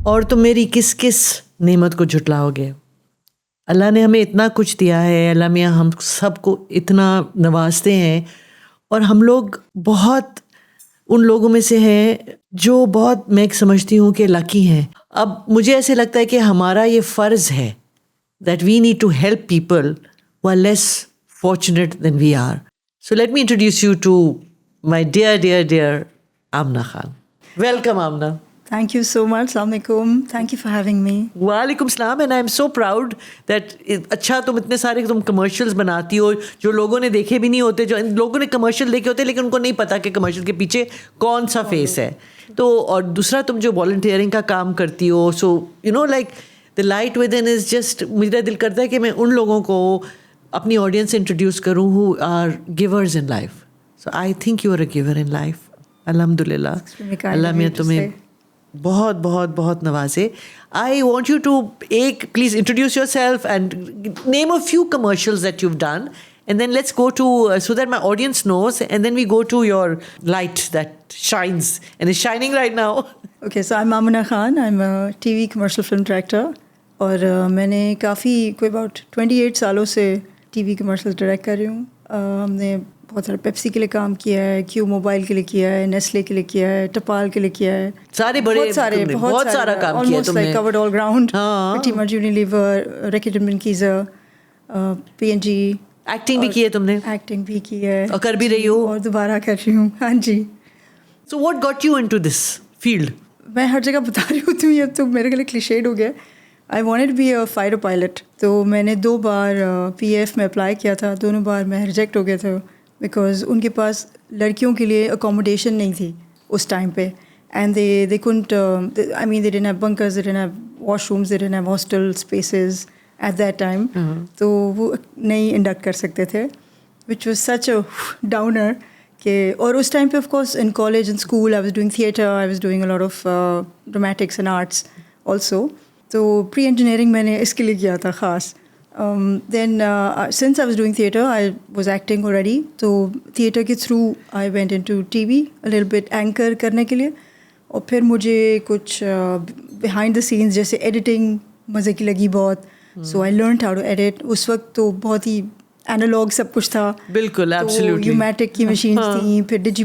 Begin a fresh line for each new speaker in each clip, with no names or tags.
اور تم میری کس کس نعمت کو جھٹلاؤ گے. اللہ نے ہمیں اتنا کچھ دیا ہے, اللہ میاں ہم سب کو اتنا نوازتے ہیں, اور ہم لوگ بہت ان لوگوں میں سے ہیں جو بہت میں سمجھتی ہوں کہ لکی ہیں. اب مجھے ایسے لگتا ہے کہ ہمارا یہ فرض ہے that we need to help people who are less fortunate than we are. So let me introduce you to my dear Amna Khan. Welcome, Amna.
Thank you so much. Assalamu alaikum. Thank you for having me.
وعلیکم السلام. And I am so proud that اچھا تم اتنے سارے تم commercials بناتی ہو جو لوگوں نے دیکھے بھی نہیں ہوتے, جو لوگوں نے کمرشل دیکھے ہوتے لیکن ان کو نہیں پتا کہ کمرشل کے پیچھے کون سا فیس ہے. تو اور دوسرا تم جو والنٹیئرنگ کا کام کرتی ہو, so you know like the light within is just, میرا دل کرتا ہے کہ میں ان لوگوں کو اپنی آڈینس سے انٹروڈیوس کروں who are givers in life. So I think you are a giver in life. الحمد للہ اللہ میں تمہیں بہت بہت بہت نوازے. I want you to please introduce yourself and name a few commercials that you've done, and then let's go to so that my audience knows, and then we go to your light that shines and is shining right now.
Okay, so I'm Amna Khan. I'm a TV commercial film director. اور میں نے کوئی about 28 سالوں سے T V commercial direct کر رہی ہوں. ہم نے بہت سارے پیپسی کے لیے کام کیا ہے, کیو موبائل کے لیے کیا ہے, نیسلے کے لیے کیا ہے, ٹپال کے لیے کیا ہے, بہت سارا کام کیا تم نے, کورڈ آل گراؤنڈ, پٹیمر Unilever, Reckitt Benckiser, PNG.
Acting بھی کی ہے تم نے؟
ایکٹنگ بھی کی ہے
اور کر بھی رہی ہو,
اور دوبارہ کر رہی ہوں. ہاں جی.
So what got you into this field?
میں ہر جگہ بتا رہی ہوتی ہوں, اب تو میرے کے لیے کلیشیڈ ہو گیا. I wanted be a fighter pilot. تو میں نے 2 بار PF میں اپلائی کیا تھا, دونوں بار میں ریجیکٹ ہو گیا تھا بیکاز ان کے پاس لڑکیوں کے لیے اکوموڈیشن نہیں تھی اس ٹائم پہ. And they can't, I mean they didn't have bunkers, they didn't have wash rooms, they didn't have hostel spaces at that time. تو وہ نہیں انڈکٹ کر سکتے تھے, which was such a downer. کہ اور اس ٹائم پہ of course in college and school I was doing theatre, I was doing a lot of dramatics and arts also. تو پری انجینئرنگ میں نے اس کے لیے کیا تھا خاص. Then since I was doing theatre, I was acting already. تو theatre کے through I went into TV a little bit, anchor کرنے کے لیے. اور پھر مجھے کچھ behind the scenes جیسے editing مزے کی لگی بہت. So I learned how to edit. اس وقت تو بہت ہی اینالوگ سب کچھ تھا.
بالکل, ایبسلیوٹلی.
یومیٹک کی مشینس تھیں, پھر ڈیجی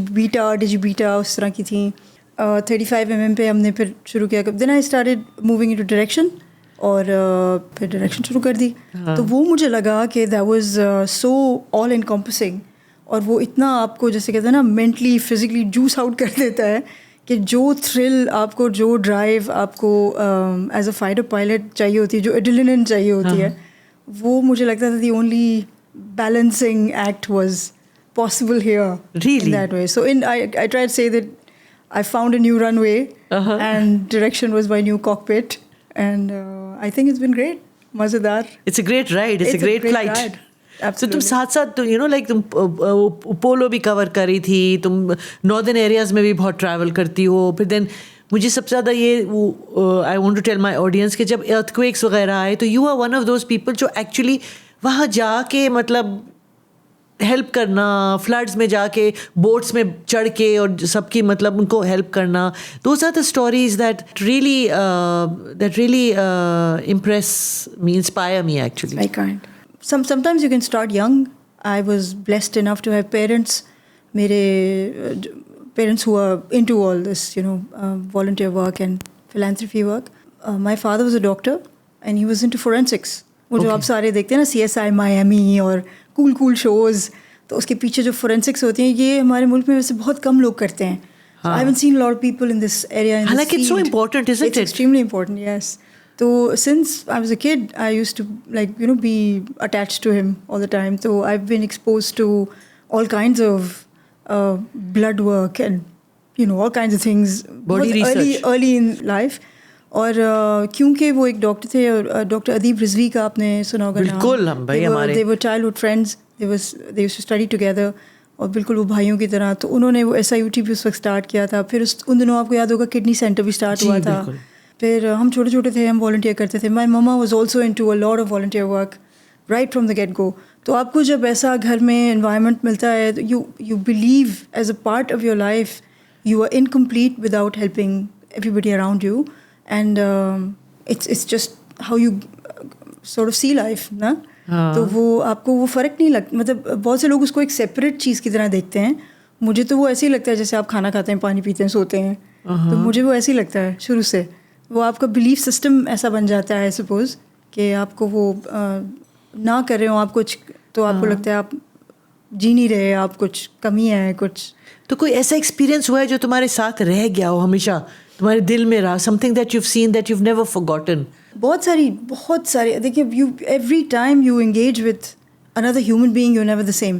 بیٹا اس طرح کی تھیں. 35mm پہ ہم نے پھر شروع کیا. Then I started moving into direction, اور پھر ڈائریکشن شروع کر دی. تو وہ مجھے لگا کہ that was so all encompassing, اور وہ اتنا آپ کو جیسے کہتے ہیں نا مینٹلی فزیکلی جوس آؤٹ کر دیتا ہے کہ جو تھرل آپ کو, جو ڈرائیو آپ کو ایز اے فائٹر پائلٹ چاہیے ہوتی ہے, جو ایڈرینلن چاہیے ہوتی ہے, وہ مجھے لگتا تھا the only balancing act was possible here in that way. So I try to say that I found a new runway, and direction was my new cockpit, and I think it's been great. Mazedar.
It's a great ride. It's a great flight.
Ride. Absolutely.
So تم ساتھ ساتھ you know like تم polo بھی کور کری تھی, تم northern areas میں بھی بہت ٹریول کرتی ہو. پھر دین مجھے سب سے زیادہ یہ I want to tell my audience کہ جب earthquakes وغیرہ آئے تو you are one of those people جو ایکچولی وہاں جا کے مطلب ہیلپ کرنا, فلڈز میں جا کے بوٹس میں چڑھ کے اور سب کی مطلب ان کو ہیلپ کرنا. Those are the stories that really impress me, inspire me actually.
I can't. Sometimes you can start young. I was blessed enough to have parents. میرے parents who are into all this, volunteer work and philanthropy work. My father was a doctor and he was into forensics. وہ جو آپ سارے دیکھتے ہیں نا CSI Miami اور cool shows, تو اس کے پیچھے جو فورینسکس ہوتی ہیں یہ ہمارے ملک میں ویسے بہت کم لوگ کرتے ہیں. I haven't seen a lot of people in this area.
Like it's so important, isn't it?
It's extremely important, yes. So since I was a kid, I used to be attached to him all the time. So I've been exposed to all kinds of blood work and all kinds of things.
Body research.
Early in life. اور کیونکہ وہ ایک doctor تھے, اور doctor ادیب رضوی کا آپ نے سنا ہوگا.
بالکل, ہم بھائی ہمارے
they were childhood friends, they used to study together, اور بالکل وہ بھائیوں کی طرح. تو انہوں نے وہ SIUT بھی اس وقت اسٹارٹ کیا تھا. پھر ان دنوں آپ کو یاد ہوگا کڈنی سینٹر بھی اسٹارٹ ہوا تھا. پھر ہم چھوٹے چھوٹے تھے, ہم والنٹیئر کرتے تھے. My mama was also into a lot of volunteer work right from the get go. تو آپ کو جب ایسا گھر میں انوائرمنٹ ملتا ہے, you believe as a part of your life you are incomplete without helping everybody around you. And it's just how you sort of see life نا. تو وہ آپ کو وہ فرق نہیں لگتا, مطلب بہت سے لوگ اس کو ایک سیپریٹ چیز کی طرح دیکھتے ہیں. مجھے تو وہ ایسے ہی لگتا ہے جیسے آپ کھانا کھاتے ہیں, پانی پیتے ہیں, سوتے ہیں. تو مجھے وہ ایسے ہی لگتا ہے شروع سے. وہ آپ کا بلیف سسٹم ایسا بن جاتا ہے سپوز کہ آپ کو وہ نہ کر رہے ہوں آپ کچھ, تو آپ کو لگتا ہے آپ جی نہیں رہے, آپ کچھ کمی ہے کچھ.
تو کوئی ایسا ایکسپیرینس ہوا ہے جو تمہارے ساتھ رہ گیا ہو, ہمیشہ تمہارے دل میں رہا, something that you have seen that you have never forgotten?
بہت ساری دیکھیے, you every time you engage with another human being you never the same.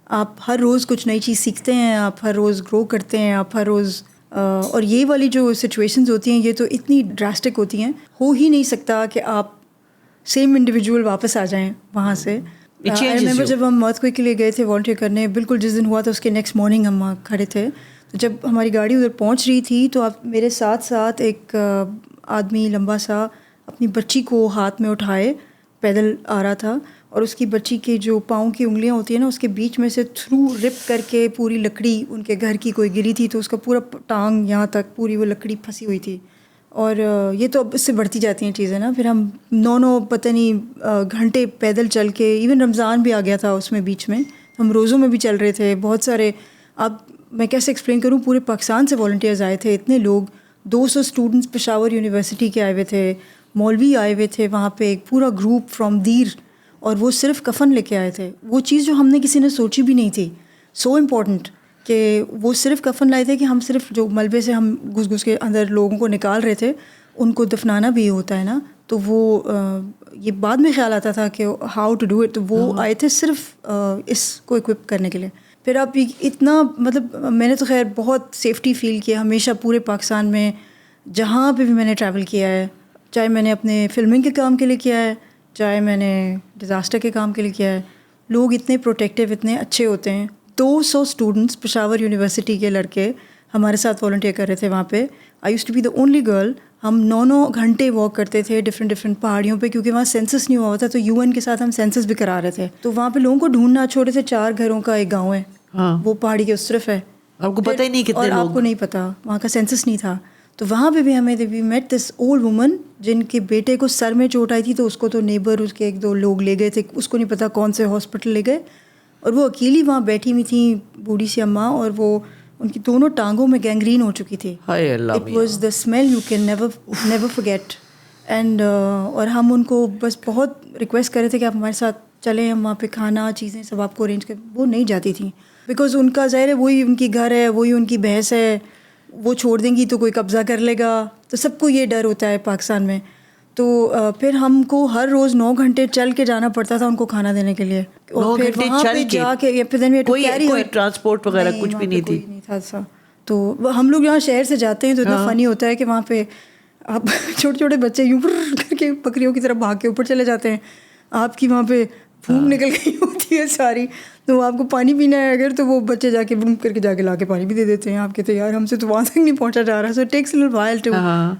آپ ہر روز کچھ نئی چیز سیکھتے ہیں, آپ ہر روز گرو کرتے ہیں, آپ ہر روز اور یہ والی جو سچویشنز ہوتی ہیں یہ تو اتنی ڈراسٹک ہوتی ہیں, ہو ہی نہیں سکتا کہ آپ سیم انڈیویجول واپس آ جائیں وہاں سے. ریمبر جب ہم ارتھ کوئک کے لیے گئے تھے والنٹیئر کرنے, بالکل جس دن ہوا تھا اس کے نیکسٹ مارننگ ہم وہاں کھڑے تھے. تو جب ہماری گاڑی ادھر پہنچ رہی تھی تو آپ میرے ساتھ ساتھ ایک آدمی لمبا سا اپنی بچی کو ہاتھ میں اٹھائے پیدل آ رہا تھا, اور اس کی بچی کے جو پاؤں کی انگلیاں ہوتی ہیں نا, اس کے بیچ میں سے تھرو رپ کر کے پوری لکڑی ان کے گھر کی کوئی گری تھی, تو اس کا پورا ٹانگ یہاں تک پوری وہ لکڑی پھنسی ہوئی تھی. اور یہ تو اب اس سے بڑھتی جاتی ہیں چیزیں نا. پھر ہم 9 پتہ نہیں گھنٹے پیدل چل کے, ایون رمضان بھی آ گیا تھا اس میں بیچ میں, ہم روزوں میں بھی چل رہے تھے. بہت سارے, اب میں کیسے ایکسپلین کروں, پورے پاکستان سے والنٹیئرز آئے تھے, اتنے لوگ, 200 اسٹوڈنٹس پشاور یونیورسٹی کے آئے ہوئے تھے, مولوی آئے ہوئے تھے وہاں پہ, ایک پورا گروپ فرام دیر, اور وہ صرف کفن لے کے آئے تھے. وہ چیز جو ہم نے کسی نے سوچی بھی نہیں تھی, سو امپورٹنٹ, کہ وہ صرف کفن لائے تھے کہ ہم صرف جو ملبے سے ہم گھس کے اندر لوگوں کو نکال رہے تھے, ان کو دفنانا بھی ہوتا ہے نا. تو وہ یہ بعد میں خیال آتا تھا کہ ہاؤ ٹو ڈو اٹ. تو وہ آئے تھے صرف اس کو اکوپ کرنے کے لیے. پھر اب اتنا, مطلب میں نے تو خیر بہت سیفٹی فیل کیا ہمیشہ پورے پاکستان میں, جہاں پہ بھی میں نے ٹریول کیا ہے, چاہے میں نے اپنے فلمنگ کے کام کے لیے کیا ہے, چاہے میں نے ڈیزاسٹر کے کام کے لیے کیا ہے. لوگ اتنے پروٹیکٹیو, اتنے اچھے ہوتے ہیں. 200 اسٹوڈنٹس پشاور یونیورسٹی کے لڑکے ہمارے ساتھ والنٹیئر کر رہے تھے وہاں پہ. I used to be the only girl. ہم 9 گھنٹے واک کرتے تھے ڈفرینٹ پہاڑیوں پہ, کیونکہ وہاں سینسس نہیں ہوا ہوتا, تو UN کے ساتھ ہم سینسس بھی کرا رہے تھے. تو وہاں پہ لوگوں کو ڈھونڈنا, چھوٹے سے 4 گھروں کا ایک گاؤں ہے, وہ پہاڑی کے اس طرف ہے,
آپ کو پتہ ہی نہیں کتنے لوگ,
اور آپ کو نہیں پتا, وہاں کا سینسس نہیں تھا. تو وہاں پہ بھی ہمیں وی میٹ دس اولڈ وومن جن کے بیٹے کو سر میں چوٹ آئی تھی, تو اس کو تو نیبر اس کے 1-2 لوگ لے گئے تھے, اس کو نہیں پتا کون سے ہاسپٹل لے گئے, اور وہ اکیلی وہاں بیٹھی ہوئی تھیں, بوڑھی سی اماں, اور وہ ان کی دونوں ٹانگوں میں گینگرین ہو چکی تھی. It was the smell you can never forget. And اور ہم ان کو بس بہت ریکویسٹ کر رہے تھے کہ آپ ہمارے ساتھ چلیں, ہم وہاں پہ کھانا چیزیں سب آپ کو ارینج کر. وہ نہیں جاتی تھیں, بیکاز ان کا ظاہر ہے وہی ان کی گھر ہے, وہی ان کی بحث ہے, وہ چھوڑ دیں گی تو کوئی قبضہ کر لے گا. تو سب کو یہ ڈر ہوتا ہے پاکستان میں. تو پھر ہم کو ہر روز 9 گھنٹے چل کے جانا پڑتا تھا ان کو کھانا دینے کے لیے, اور پھر وہاں پہ جا کے
کوئی ٹرانسپورٹ وغیرہ کچھ بھی نہیں تھی.
تو ہم لوگ یہاں شہر سے جاتے ہیں تو اتنا فنی ہوتا ہے کہ وہاں پہ آپ چھوٹے چھوٹے بچے یوں کر کے بکریوں کی طرح بھاگ کے اوپر چلے جاتے ہیں, آپ کی وہاں پہ پھونک نکل گئی ہوتی ہے ساری, تو آپ کو پانی پینا ہے اگر, تو وہ بچے جا کے بم کر کے جا کے لا کے پانی بھی دے دیتے ہیں. آپ کہتے ہیں یار ہم سے تو وہاں تک نہیں پہنچا جا رہا. So it takes a little while to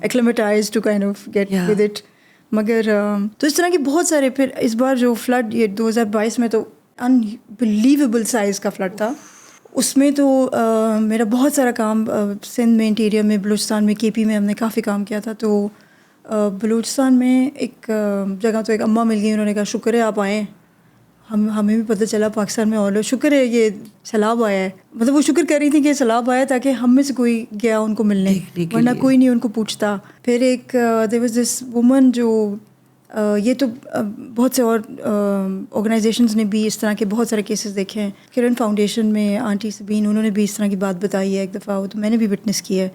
acclimatise to kind of get with it. مگر تو اس طرح کے بہت سارے. پھر اس بار جو فلڈ یہ 2022 میں تو انبلیویبل سائز کا فلڈ تھا. اس میں تو میرا بہت سارا کام سندھ میں, انٹیریر میں, بلوچستان میں, KP میں ہم نے کافی کام کیا تھا. تو بلوچستان میں ایک جگہ تو ایک اماں مل گئی, انہوں نے کہا شکر ہے آپ آئیں, ہمیں بھی پتہ چلا پاکستان میں اور لوگ, شکر ہے یہ سیلاب آیا ہے. مطلب وہ شکر کر رہی تھی کہ سیلاب آیا تاکہ ہم میں سے کوئی گیا ان کو ملنے, ورنہ کوئی نہیں ان کو پوچھتا. پھر ایک دیر واز دس وومن جو یہ تو بہت سے اور آرگنائزیشنز نے بھی اس طرح کے بہت سارے کیسز دیکھے ہیں. کرن فاؤنڈیشن میں آنٹی سبین, انہوں نے بھی اس طرح کی بات بتائی ہے ایک دفعہ, تو میں نے بھی وٹنس کی ہے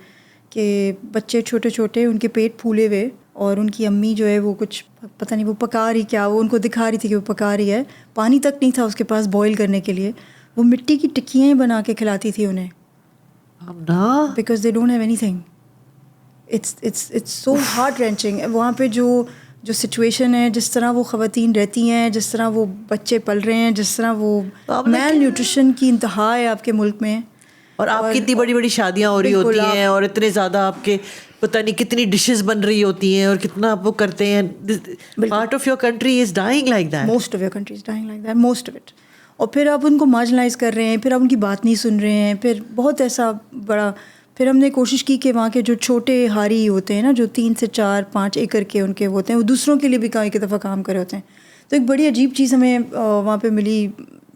کہ بچے چھوٹے چھوٹے, ان کے پیٹ پھولے ہوئے, اور ان کی امی جو ہے وہ کچھ پتہ نہیں وہ پکا رہی کیا, وہ ان کو دکھا رہی تھی کہ وہ پکا رہی ہے, پانی تک نہیں تھا اس کے پاس بوائل کرنے کے لیے, وہ مٹی کی ٹکیاں بنا کے کھلاتی تھی انہیں, because they don't have anything. It's so heart wrenching. وہاں پہ جو سچویشن ہے, جس طرح وہ خواتین رہتی ہیں, جس طرح وہ بچے پل رہے ہیں, جس طرح وہ میل نیوٹریشن کی انتہا ہے آپ کے ملک میں,
اور آپ کی اتنی بڑی بڑی شادیاں ہو رہی ہوتی ہیں, اور اتنے زیادہ آپ کے پتہ نہیں کتنی ڈشز بن رہی ہوتی ہیں, اور کتنا آپ وہ کرتے ہیں. Part of your country is dying like that.
Most of your country is dying like that, most of it. اور پھر آپ ان کو مارجنلائز کر رہے ہیں, پھر آپ ان کی بات نہیں سن رہے ہیں, پھر بہت ایسا بڑا. پھر ہم نے کوشش کی کہ وہاں کے جو چھوٹے ہاری ہوتے ہیں نا، جو 3 سے 4 5 ایکڑ کے ان کے ہوتے ہیں، وہ دوسروں کے لیے بھی ایک دفعہ کام کرے ہوتے ہیں. تو ایک بڑی عجیب چیز ہمیں وہاں پہ ملی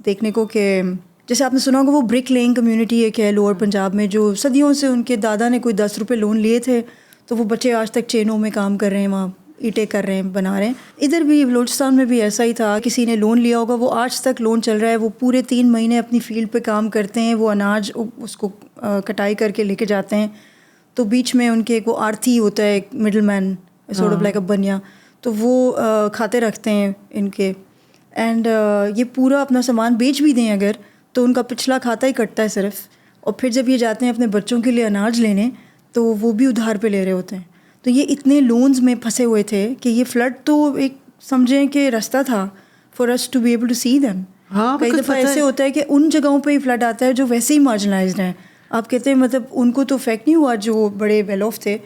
دیکھنے کو کہ جیسے آپ نے سنا ہوگا وہ برک لینگ کمیونٹی ایک ہے لوور پنجاب میں، جو صدیوں سے ان کے دادا نے کوئی 10 روپے لون لیے تھے، تو وہ بچے آج تک چینوں میں کام کر رہے ہیں، وہاں اینٹیں کر رہے ہیں، بنا رہے ہیں. ادھر بھی بلوچستان میں بھی ایسا ہی تھا، کسی نے لون لیا ہوگا، وہ آج تک لون چل رہا ہے، وہ پورے 3 مہینے اپنی فیلڈ پہ کام کرتے ہیں، وہ اناج اس کو کٹائی کر کے لے کے جاتے ہیں. تو بیچ میں ان کے ایک وہ آرتھی ہوتا ہے، ایک middle man sort of like a بنیا، تو وہ کھاتے رکھتے ہیں ان کے. اینڈ یہ پورا اپنا سامان بیچ بھی دیں اگر، تو ان کا پچھلا کھاتا ہی کٹتا ہے صرف. اور پھر جب یہ جاتے ہیں اپنے بچوں کے لیے اناج لینے، تو وہ بھی ادھار پہ لے رہے ہوتے ہیں. تو یہ اتنے لونز میں پھنسے ہوئے تھے کہ یہ فلڈ تو ایک سمجھیں کہ رستہ تھا for us to be able to see them. کئی دفعہ ایسے ہوتا ہے کہ ان جگہوں پہ ہی فلڈ آتا ہے جو ویسے ہی مارجنلائزڈ ہیں. آپ کہتے ہیں مطلب ان کو تو افیکٹ نہیں ہوا جو بڑے ویل آف تھے،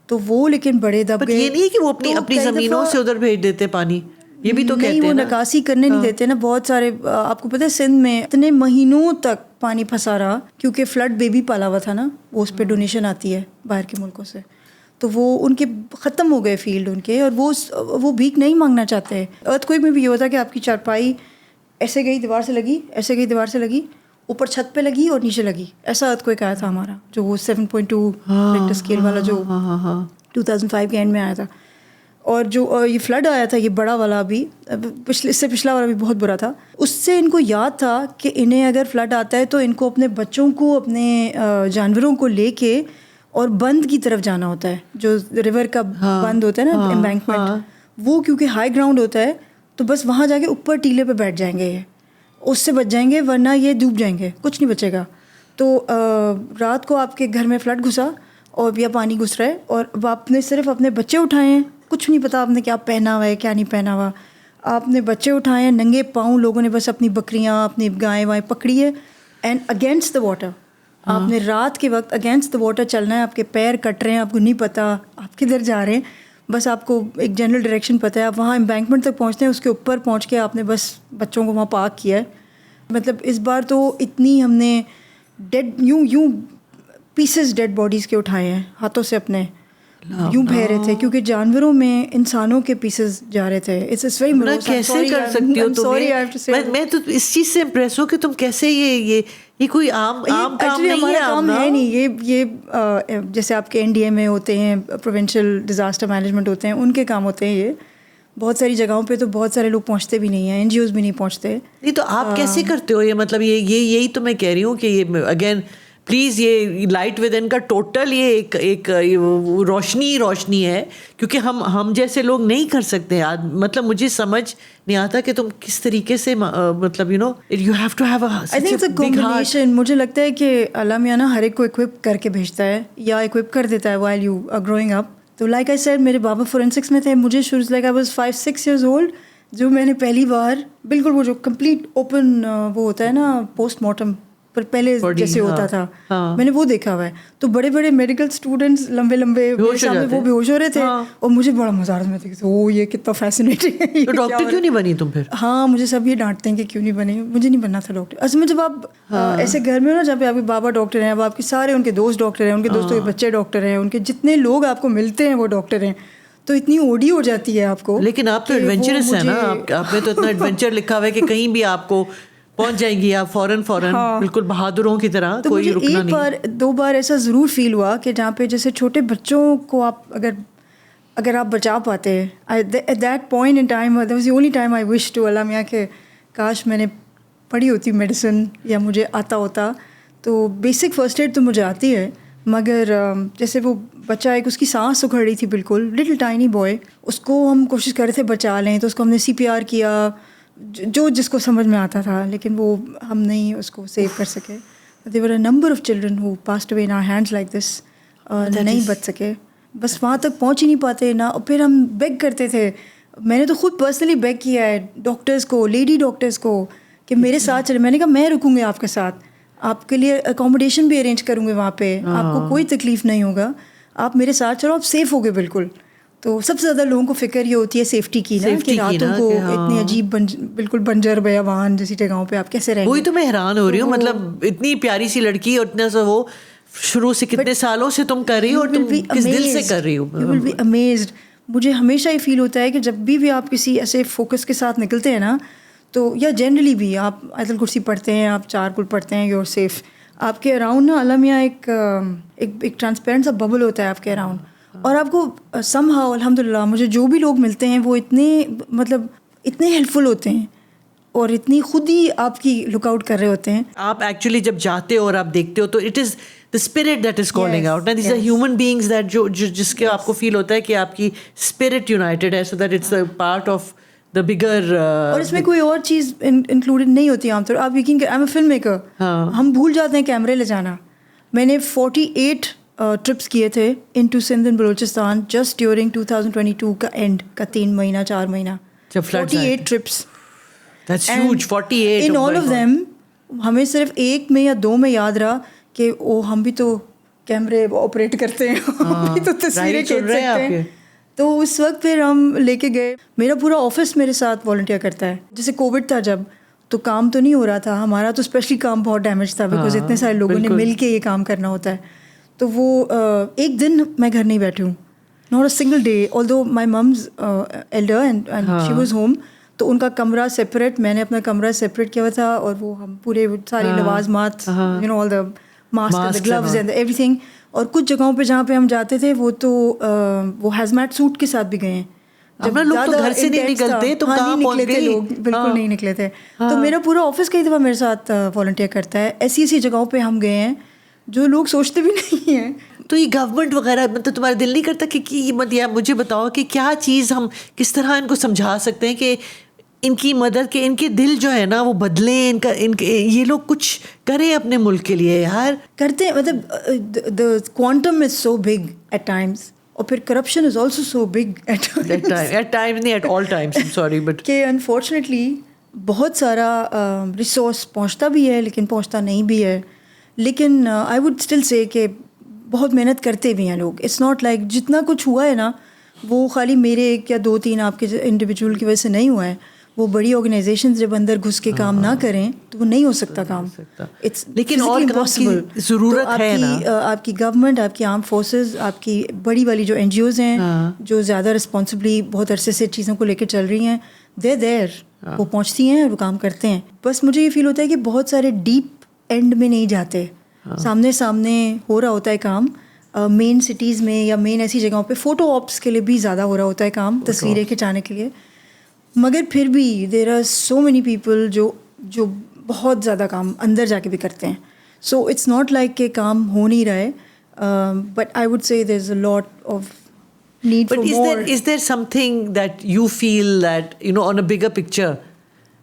تو وہ لیکن بڑے دب گئے.
یہ نہیں کہ وہ اپنی زمینوں سے ادھر بھیج دیتے پانی، یہ بھی تو کہتے ہیں
نہیں، وہ نکاسی کرنے نہیں دیتے نا. بہت سارے آپ کو پتہ ہے سندھ میں اتنے مہینوں تک پانی پھنسا رہا کیونکہ فلڈ بیبی پالا ہوا تھا نا، وہ اس پہ ڈونیشن آتی ہے باہر کے ملکوں سے. تو وہ ان کے ختم ہو گئے فیلڈ ان کے، اور وہ بھیک نہیں مانگنا چاہتے. ارتھکویک میں بھی یہ ہوتا کہ آپ کی چارپائی ایسے گئی دیوار سے لگی، ایسے گئی دیوار سے لگی، اوپر چھت پہ لگی اور نیچے لگی. ایسا ارتھکویک آیا تھا ہمارا، جو وہ 7.2 ریکٹر اسکیل والا جو 2005 کے اینڈ میں آیا تھا. اور جو یہ فلڈ آیا تھا، یہ بڑا والا بھی اس سے پچھلا والا بھی بہت برا تھا. اس سے ان کو یاد تھا کہ انہیں اگر فلڈ آتا ہے تو ان کو اپنے بچوں کو، اپنے جانوروں کو لے کے اور بند کی طرف جانا ہوتا ہے، جو ریور کا بند ہوتا ہے نا، امبینکمنٹ، وہ کیونکہ ہائی گراؤنڈ ہوتا ہے، تو بس وہاں جا کے اوپر ٹیلے پہ بیٹھ جائیں گے، یہ اس سے بچ جائیں گے، ورنہ یہ ڈوب جائیں گے، کچھ نہیں بچے گا. تو رات کو آپ کے گھر میں فلڈ گھسا اور یا پانی گھس رہا ہے، اور آپ نے صرف اپنے بچے اٹھائے ہیں، کچھ نہیں پتا آپ نے کیا پہنا ہوا ہے کیا نہیں پہنا ہوا. آپ نے بچے اٹھائے ہیں ننگے پاؤں، لوگوں نے بس اپنی بکریاں، اپنی گائیں وائیں پکڑی ہے، اینڈ اگینسٹ دا واٹر. آپ نے رات کے وقت اگینسٹ دا واٹر چلنا ہے، آپ کے پیر کٹ رہے ہیں، آپ کو نہیں پتا آپ کدھر جا رہے ہیں، بس آپ کو ایک جنرل ڈائریکشن پتہ ہے. آپ وہاں امبینکمنٹ تک پہنچتے ہیں، اس کے اوپر پہنچ کے آپ نے بس بچوں کو وہاں پارک کیا ہے. مطلب اس بار تو اتنی ہم نے یوں پیسز ڈیڈ باڈیز کے اٹھائے ہیں ہاتھوں سے، اپنے یوں بہ رہے تھے کیونکہ جانوروں میں انسانوں کے پیسز جا رہے تھے.
کیسے کر سکتی ہو تم؟ میں تو اس چیز سے امپریس ہوں کہ تم کیسے یہ کوئی عام کام نہیں ہے.
کام ہے نہیں یہ جیسے آپ کے NDA میں ہوتے ہیں، پروونشل ڈیزاسٹر مینجمنٹ ہوتے ہیں، ان کے کام ہوتے ہیں. یہ بہت ساری جگہوں پہ تو بہت سارے لوگ پہنچتے بھی نہیں ہیں، NGOs بھی نہیں پہنچتے.
نہیں تو آپ کیسے کرتے ہو یہ؟ مطلب یہی تو میں کہہ رہی ہوں کہ یہ اگین پلیز یہ لائٹ ود ان کا ٹوٹل یہ ایک روشنی ہے، کیونکہ ہم جیسے لوگ نہیں کر سکتے. مطلب مجھے سمجھ نہیں آتا کہ تم کس طریقے سے مطلب you have to have a
combination. مجھے لگتا ہے کہ اللہ میاں نا ہر ایک کو اکوپ کر کے بھیجتا ہے یا اکوپ کر دیتا ہے while you are growing up. تو لائک آئی سیڈ میرے بابا فورینسکس میں تھے، مجھے شروع like I was 5-6 years old جو میں نے پہلی بار بالکل وہ جو کمپلیٹ اوپن وہ ہوتا ہے نا پوسٹ مارٹم پر پہلے جیسے ہوتا تھا، میں نے وہ دیکھا ہوا ہے. تو بڑے بڑے میڈیکل اسٹوڈنٹس لمبے سامنے وہ بے ہوش ہو رہے تھے، اور مجھے بڑا مزہ آ رہا تھا، او یہ کتنا فیسنیٹنگ ہے.
تو ڈاکٹر کیوں نہیں بنی تم پھر؟
ہاں مجھے سب یہ ڈانٹتے ہیں کہ کیوں نہیں بنی، مجھے نہیں بننا تھا ڈاکٹر. اصل میں جب آپ ایسے گھر میں ہو نا جہاں پہ آپ کے بابا ڈاکٹر ہیں، اب آپ کے سارے ان کے دوست ڈاکٹر ہیں، ان کے دوستوں کے بچے ڈاکٹر ہیں، ان کے جتنے لوگ آپ کو ملتے ہیں وہ ڈاکٹر ہیں، تو اتنی اوڈی ہو جاتی ہے آپ کو.
لیکن آپ تو ایڈونچرس ہیں نا، آپ نے تو اتنا ایڈونچر لکھا ہوا ہے کہ کہیں بھی آپ کو پہنچ جائیں گی آپ فوراً بالکل بہادروں کی طرح.
تو مجھے ایک بار 2 بار ایسا ضرور فیل ہوا کہ جہاں پہ جیسے چھوٹے بچوں کو آپ اگر آپ بچا پاتے ہیں، at that point in time that was the only time I wish to Allah میاں کہ کاش میں نے پڑھی ہوتی میڈیسن یا مجھے آتا ہوتا. تو بیسک فرسٹ ایڈ تو مجھے آتی ہے، مگر جیسے وہ بچہ ایک اس کی سانس اکھڑ رہی تھی بالکل، لٹل ٹائنی بوائے، اس کو ہم کوشش کر رہے تھے بچا لیں، تو اس کو ہم نے CPR کیا جو جس کو سمجھ میں آتا تھا، لیکن وہ ہم نہیں اس کو سیو کر سکے. There were a number of children who passed away in our hands like this. نہیں بچ سکے، بس وہاں تک پہنچ ہی نہیں پاتے نا. اور پھر ہم بیگ کرتے تھے، میں نے تو خود پرسنلی بیگ کیا ہے ڈاکٹرز کو، لیڈی ڈاکٹرز کو کہ میرے ساتھ چلے. میں نے کہا میں رکوں گی آپ کے ساتھ، آپ کے لیے اکوموڈیشن بھی ارینج کروں گی وہاں پہ، آپ کو کوئی تکلیف نہیں ہوگا، آپ میرے ساتھ چلو، آپ سیف ہوگے بالکل. تو سب سے زیادہ لوگوں کو فکر یہ ہوتی ہے سیفٹی کی نا، کہ راتوں کو اتنی عجیب بالکل بنجر بیابان جیسی جگہوں پہ آپ کیسے رہیں گے.
وہی تو میں حیران ہو رہی ہوں، مطلب اتنی پیاری سی لڑکی اور اتنا سا وہ شروع سے کتنے سالوں سے تم کر رہی ہو اور تم کس دل سے کر رہی ہو.
You will be amazed. مجھے ہمیشہ یہ فیل ہوتا ہے کہ جب بھی آپ کسی ایسے فوکس کے ساتھ نکلتے ہیں نا, تو یا جنرلی بھی آپ آیت الکرسی پڑھتے ہیں, آپ 4 کل پڑھتے ہیں, یو آر سیف. آپ کے اراؤنڈ نا اللہ میاں ایک ٹرانسپیرنٹ سا ببل ہوتا ہے آپ کے اراؤنڈ, اور آپ کو سم ہاؤ الحمد للہ مجھے جو بھی لوگ ملتے ہیں وہ اتنے ہیلپ فل ہوتے ہیں اور اتنی خود ہی آپ کی لک آؤٹ کر رہے ہوتے ہیں.
آپ ایکچولی جب جاتے ہو اور آپ دیکھتے ہو تو it is the spirit that is calling out. These are human beings that جس کے آپ کو فیل ہوتا ہے کہ آپ کی اسپرٹ یونائٹیڈ ہے, so that it's a part of the bigger
اور اس میں کوئی اور چیز انکلوڈیڈ نہیں ہوتی عام طور. آپ یقین کریں, I am a film maker, ہم بھول جاتے ہیں کیمرے لے جانا. میں نے 48 ٹرپس کیے تھے into Sindh and Balochistan just during 2022 کا اینڈ کا 3 مہینہ 4 مہینہ, 48 trips.
That's huge. 48
in all of them ہمیں صرف 1 میں یا 2 میں یاد رہا کہ ہم بھی تو کیمرے آپریٹ کرتے ہیں, ہم بھی تو تصویریں کھینچ سکتے ہیں. تو اس وقت پھر ہم لے کے گئے. میرا پورا آفس میرے ساتھ والنٹیئر کرتا ہے. جیسے کووڈ تھا جب, تو کام تو نہیں ہو رہا تھا ہمارا, تو اسپیشلی کام بہت ڈیمیج تھا بیکاز اتنے سارے لوگوں نے مل کے یہ کام کرنا ہوتا ہے. تو وہ ایک دن میں گھر نہیں بیٹھی ہوں, not a single day, آلدو my mums elder and she was home. تو ان کا کمرہ سیپریٹ, میں نے اپنا کمرہ سیپریٹ کیا ہوا تھا, اور وہ ہم پورے ساری لوازمات, you know all the masks, gloves and everything. اور کچھ جگہوں پہ جہاں پہ ہم جاتے تھے وہ تو وہ ہیزمیٹ سوٹ کے ساتھ بھی گئے ہیں.
جب لوگ تو گھر سے نہیں نکلتے تو کہاں پہنچ گئے
لوگ, بالکل نہیں نکلے تھے. تو میرا پورا آفس کئی دفعہ میرے ساتھ والنٹیئر کرتا ہے. ایسی جگہوں پہ ہم گئے ہیں جو لوگ سوچتے بھی نہیں ہیں.
تو یہ گورنمنٹ وغیرہ مطلب تمہارا دل نہیں کرتا کہ مجھے بتاؤ کہ کیا چیز ہم کس طرح ان کو سمجھا سکتے ہیں کہ ان کی مدد کے, ان کے دل جو ہے نا وہ بدلیں, یہ لوگ کچھ کریں اپنے ملک کے لیے یار.
کرتے ہیں, مطلب the quantum is so big at times, اور پھر corruption is also so big at
times نہیں, at all times, sorry but
کہ انفارچونیٹلی بہت سارا ریسورس پہنچتا بھی ہے لیکن پہنچتا نہیں بھی ہے. لیکن آئی ووڈ اسٹل سے کہ بہت محنت کرتے بھی ہیں لوگ. اٹس ناٹ لائک جتنا کچھ ہوا ہے نا وہ خالی میرے 1 یا 2-3 آپ کے انڈیویجول کی وجہ سے نہیں ہوا ہے. وہ بڑی آرگنائزیشنز جب اندر گھس کے کام نہ کریں تو وہ نہیں ہو سکتا کام.
لیکن اور ضرورت ہے نا,
آپ کی گورنمنٹ, آپ کی آرم فورسز, آپ کی بڑی والی جو NGOs ہیں جو زیادہ رسپانسبلی بہت عرصے سے چیزوں کو لے کے چل رہی ہیں, دیر وہ پہنچتی ہیں اور وہ کام کرتے ہیں. بس مجھے یہ فیل ہوتا ہے کہ بہت سارے ڈیپ اینڈ میں نہیں جاتے, سامنے ہو رہا ہوتا ہے کام. مین سٹیز میں یا مین ایسی جگہوں پہ فوٹو آپس کے لیے بھی زیادہ ہو رہا ہوتا ہے کام, تصویریں کھنچانے کے لیے. مگر پھر بھی there are so many people جو بہت زیادہ کام اندر جا کے بھی کرتے ہیں. سو اٹس ناٹ لائک کہ کام ہو نہیں رہا ہے, but I would say there is a lot of need for more.
Is there something that you feel that, you know, on a bigger picture?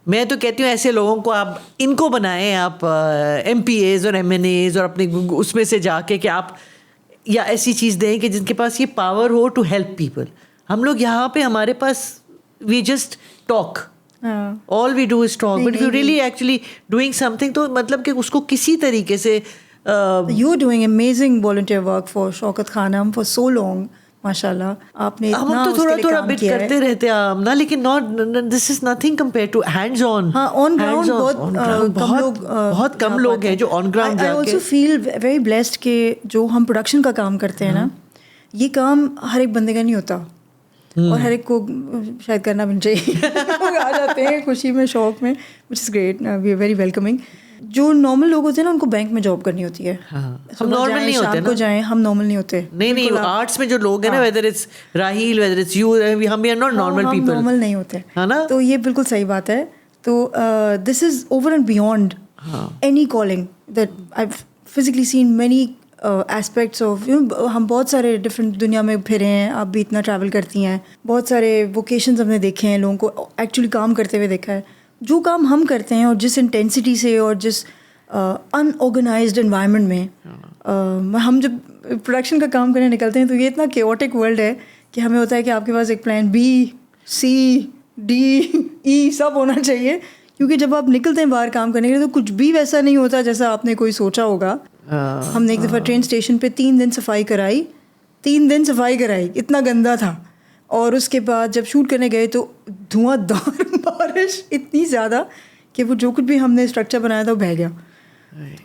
میں تو کہتی ہوں ایسے لوگوں کو آپ ان کو بنائیں, آپ MPAs اور MNAs اور اپنے اس میں سے جا کے کہ آپ یا ایسی چیز دیں کہ جن کے پاس یہ پاور ہو ٹو ہیلپ پیپل. ہم لوگ یہاں پہ ہمارے پاس we just talk, all we do is talk, but if you really actually doing something تو مطلب کہ اس کو کسی طریقے سے
you're doing amazing volunteer work for Shaukat Khanum for so long, ماشاء اللہ. آپ نے
ہم تو تھوڑا بٹ کرتے رہتے ہیں نا, لیکن not this is nothing compared to hands on.
ہاں, on ground
بہت کم لوگ ہیں جو on ground جا کے.
I also feel very blessed کہ جو ہم پروڈکشن کا کام کرتے ہیں نا, یہ کام ہر ایک بندے کا نہیں ہوتا اور ہر ایک کو شاید کرنا بھی چاہیے. لوگ آ جاتے ہیں خوشی میں, شوق میں, which is great, we are very welcoming. جو نارمل لوگ ہوتے ہیں نا ان کو بینک میں جاب کرنی ہوتی ہے.
ہم نارمل نہیں ہوتے,
شام کو جائیں, ہم نارمل نہیں ہوتے.
نہیں, آرٹس میں جو لوگ ہیں نا, whether it's Raheel, whether it's you, ہم we are not normal people.
ہم نارمل نہیں ہوتے,
ہے نا.
تو یہ بالکل صحیح بات ہے. تو this is over and beyond any calling that I've physically seen many aspects of, ہم بہت سارے ڈفرینٹ دنیا میں پھرے ہیں, آپ بھی اتنا ٹریول کرتی ہیں, بہت سارے ووکیشنز ہم نے دیکھے ہیں, لوگوں کو ایکچولی کام کرتے ہوئے دیکھا ہے. جو کام ہم کرتے ہیں اور جس انٹینسٹی سے اور جس ان آرگنائزڈ انوائرمنٹ میں ہم جب پروڈکشن کا کام کرنے نکلتے ہیں تو یہ اتنا کیوٹک ورلڈ ہے کہ ہمیں ہوتا ہے کہ آپ کے پاس ایک plan B, C, D, E سب ہونا چاہیے, کیونکہ جب آپ نکلتے ہیں باہر کام کرنے کے لیے تو کچھ بھی ویسا نہیں ہوتا جیسا آپ نے کوئی سوچا ہوگا. ہم نے ایک دفعہ ٹرین اسٹیشن پہ 3 دن صفائی کرائی, اتنا گندا تھا. اور اس کے بعد جب شوٹ کرنے گئے تو دھواں دار بارش اتنی زیادہ کہ وہ جو کچھ بھی ہم نے اسٹرکچر بنایا تھا وہ بہہ گیا.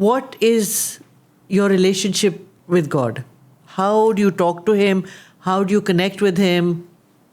What is your relationship with God? How do you talk to him? How do you connect with him?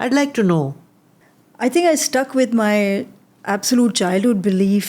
I'd like to know.
I think I stuck with my absolute childhood belief,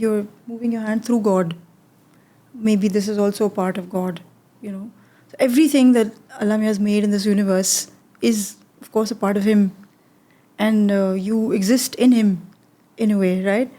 you're moving your hand through God. Maybe this is also a part of God, you know. So everything that Allah has made in this universe is of course a part of Him, and you exist in Him in a way, right?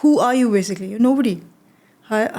Who are you basically? You're nobody.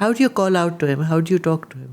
How do you call out to him? How do you talk to him?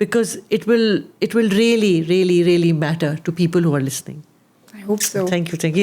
because it will really matter to people who are listening.
I hope so.
Thank you.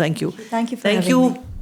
Thank you.
Thank you for having me.